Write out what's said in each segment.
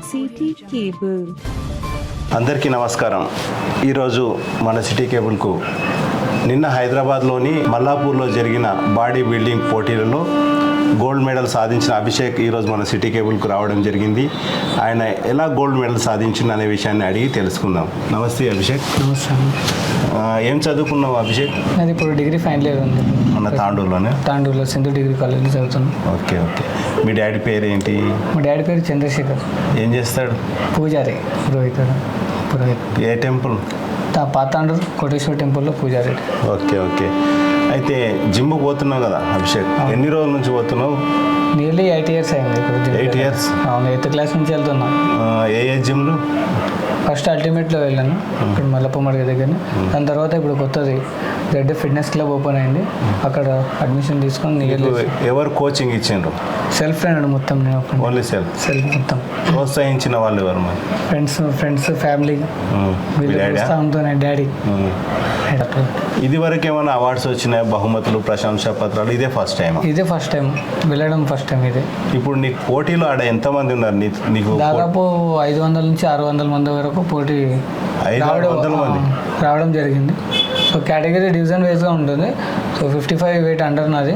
City cable. అందరికీ నమస్కారం. ఈరోజు మన సిటీ కేబుల్కు నిన్న హైదరాబాద్లోని మల్లాపూర్లో జరిగిన బాడీ బిల్డింగ్ పోటీలలో గోల్డ్ మెడల్ సాధించిన అభిషేక్ ఈరోజు మన సిటీ కేబుల్కు రావడం జరిగింది. ఆయన ఎలా గోల్డ్ మెడల్ సాధించింది అనే విషయాన్ని అడిగి తెలుసుకుందాం. నమస్తే అభిషేక్. నమస్తే. ఏం చదువుకున్నావు అభిషేక్? అది ఇప్పుడు డిగ్రీ ఫైనల్ ఇయర్ ఉంది మన తాండూరులో సింధు డిగ్రీ కాలేజ్లో చదువుతున్నాను. ఓకే. మీ డాడీ పేరు ఏంటి? మా డాడీ పేరు చంద్రశేఖర్. ఏం చేస్తాడు? పూజారి, పురోహిత. ఏ టెంపుల్? పాతాండూరు కోటేశ్వర టెంపుల్లో పూజారి. ఓకే. అయితే జిమ్కి పోతున్నావు కదా అభిషేక్, ఎన్ని రోజుల నుంచి పోతున్నావు? నియర్లీ 8 years అయింది ఇప్పుడు. 8 years? అవును, 8th క్లాస్ నుంచి వెళ్తున్నా. ఏ జిమ్లు? ఫస్ట్ అల్టిమేట్లో వెళ్ళాను, ఇక్కడ మల్లప్పమడిగ దగ్గర. దాని తర్వాత ఇప్పుడు కొత్తది రెడ్ ఫిట్నెస్ క్లబ్ ఓపెన్ అయింది, అక్కడ అడ్మిషన్ తీసుకొని నియర్లీ. ఎవరు కోచింగ్ ఇచ్చిండ్రు? సెల్ఫ్ ట్రైనర్ మొత్తం. ఓన్లీ సెల్ఫ్ మొత్తం. ప్రోత్సహించిన వాళ్ళు ఎవరు? మరి ఫ్రెండ్స్ ఫ్యామిలీ, డాడీ. ఇది వరకు ఏమైనా అవార్డ్స్ వచ్చినాయి, బహుమతులు, ప్రశంసా పత్రాలు? ఇదే ఫస్ట్ టైం వెళ్ళడం ఫస్ట్ టైం ఇదే. ఇప్పుడు నీకు పోటీలో ఆడ ఎంతమంది ఉన్నారు? నీకు దాదాపు 500 నుంచి 600 మంది వరకు పోటీ రావడం జరిగింది. సో కేటగిరీ డివిజన్ వైజ్గా ఉంటుంది. సో 55 weight అండర్ నాది,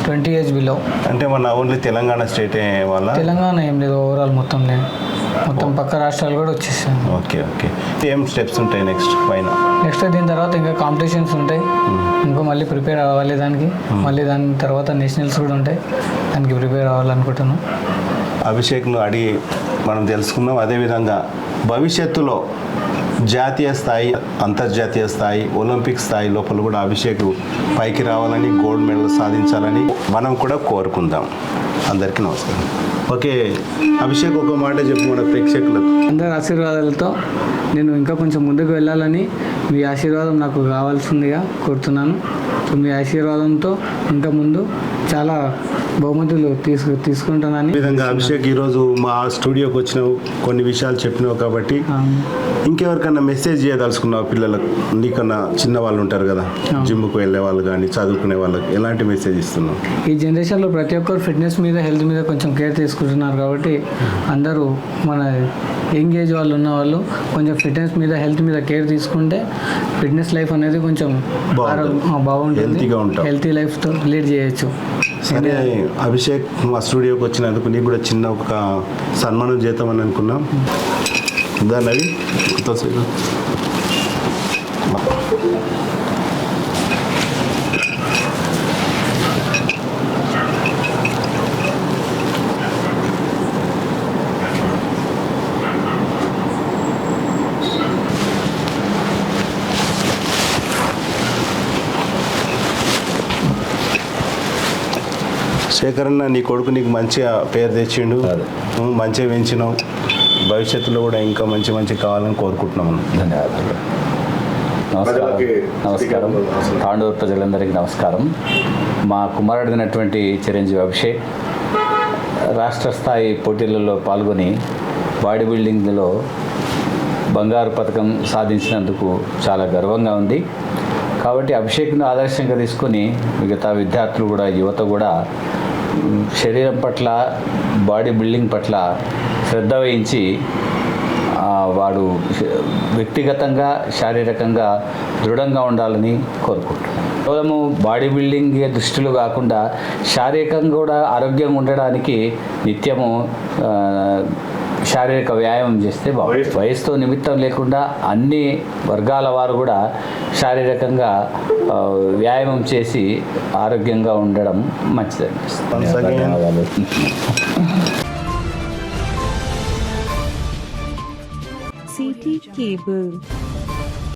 20 years బిలో. అంటే మన ఓన్లీ తెలంగాణ స్టేట్ వాళ్ళ? తెలంగాణ ఏం లేదు, ఓవరాల్ మొత్తం పక్క రాష్ట్రాలు కూడా వచ్చేసాను. ఓకే. ఏం స్టెప్స్ ఉంటాయి నెక్స్ట్ దీని తర్వాత ఇంకా కాంపిటీషన్స్ ఉంటాయి, ఇంకో మళ్ళీ ప్రిపేర్ అవ్వాలి దానికి. మళ్ళీ దాని తర్వాత నేషనల్స్ కూడా ఉంటాయి, దానికి ప్రిపేర్ అవ్వాలనుకుంటున్నాను. అభిషేక్ను అడిగి మనం తెలుసుకున్నాం. అదేవిధంగా భవిష్యత్తులో జాతీయ స్థాయి, అంతర్జాతీయ స్థాయి, ఒలింపిక్ స్థాయి లోపల కూడా అభిషేక్ పైకి రావాలని, గోల్డ్ మెడల్ సాధించాలని మనం కూడా కోరుకుందాం. అందరికీ నమస్కారం. ఓకే అభిషేక్, ఒక మాట చెప్పు మన ప్రేక్షకులకు. అందరి ఆశీర్వాదాలతో నేను ఇంకా కొంచెం ముందుకు వెళ్ళాలని, మీ ఆశీర్వాదం నాకు కావాల్సిందిగా కోరుతున్నాను. సో మీ ఆశీర్వాదంతో ఇంకా ముందు చాలా బహుమతులు తీసుకుంటానని. విధంగా అభిషేక్ ఈరోజు మా స్టూడియోకి వచ్చినావు, కొన్ని విషయాలు చెప్పినావు కాబట్టి ఇంకెవరికన్నా మెసేజ్ చేయదలుచుకున్నావు పిల్లలకు? నీకన్నా చిన్న వాళ్ళు ఉంటారు కదా, జిమ్కి వెళ్ళే వాళ్ళు కానీ చదువుకునే వాళ్ళకి ఎలాంటి మెసేజ్ ఇస్తున్నావు? ఈ జనరేషన్లో ప్రతి ఒక్కరు ఫిట్నెస్ మీద, హెల్త్ మీద కొంచెం కేర్ తీసుకుంటున్నారు కాబట్టి అందరూ మన యంగ్ ఏజ్ వాళ్ళు ఉన్న వాళ్ళు కొంచెం ఫిట్నెస్ మీద, హెల్త్ మీద కేర్ తీసుకుంటే ఫిట్నెస్ లైఫ్ అనేది కొంచెం బాగుంటుంది, హెల్తీ లైఫ్తో లీడ్ చేయొచ్చు. సరే అభిషేక్, మా స్టూడియోకి వచ్చినందుకు నీకు కూడా చిన్న ఒక సన్మానం చేద్దామని అనుకున్నాం. దాన్ని అవి శేఖరన్న, నీ కొడుకు నీకు మంచిగా పేరు తెచ్చిండు, మంచిగా పెంచినావు. భవిష్యత్తులో కూడా ఇంకా మంచి కావాలని కోరుకుంటున్నాము. ధన్యవాదాలు. నమస్కారం. తాండూరు ప్రజలందరికీ నమస్కారం. మా కుమారుడైనటువంటి చిరంజీవి అభిషేక్ రాష్ట్ర స్థాయి పోటీలలో పాల్గొని బాడీ బిల్డింగ్లో బంగారు పథకం సాధించినందుకు చాలా గర్వంగా ఉంది. కాబట్టి అభిషేక్ను ఆదర్శంగా తీసుకొని మిగతా విద్యార్థులు కూడా, యువత కూడా శరీరం పట్ల, బాడీ బిల్డింగ్ పట్ల శ్రద్ధ వహించి వాడు వ్యక్తిగతంగా, శారీరకంగా దృఢంగా ఉండాలని కోరుకుంటున్నాను. కేవలము బాడీ బిల్డింగ్ దృష్టిలో కాకుండా శారీరకంగా కూడా ఆరోగ్యంగా ఉండడానికి నిత్యము శారీరక వ్యాయామం చేస్తే బాగుంటుంది. వయసుతో నిమిత్తం లేకుండా అన్ని వర్గాల వారు కూడా శారీరకంగా వ్యాయామం చేసి ఆరోగ్యంగా ఉండడం మంచిది. ధన్యవాదాలు. City cable.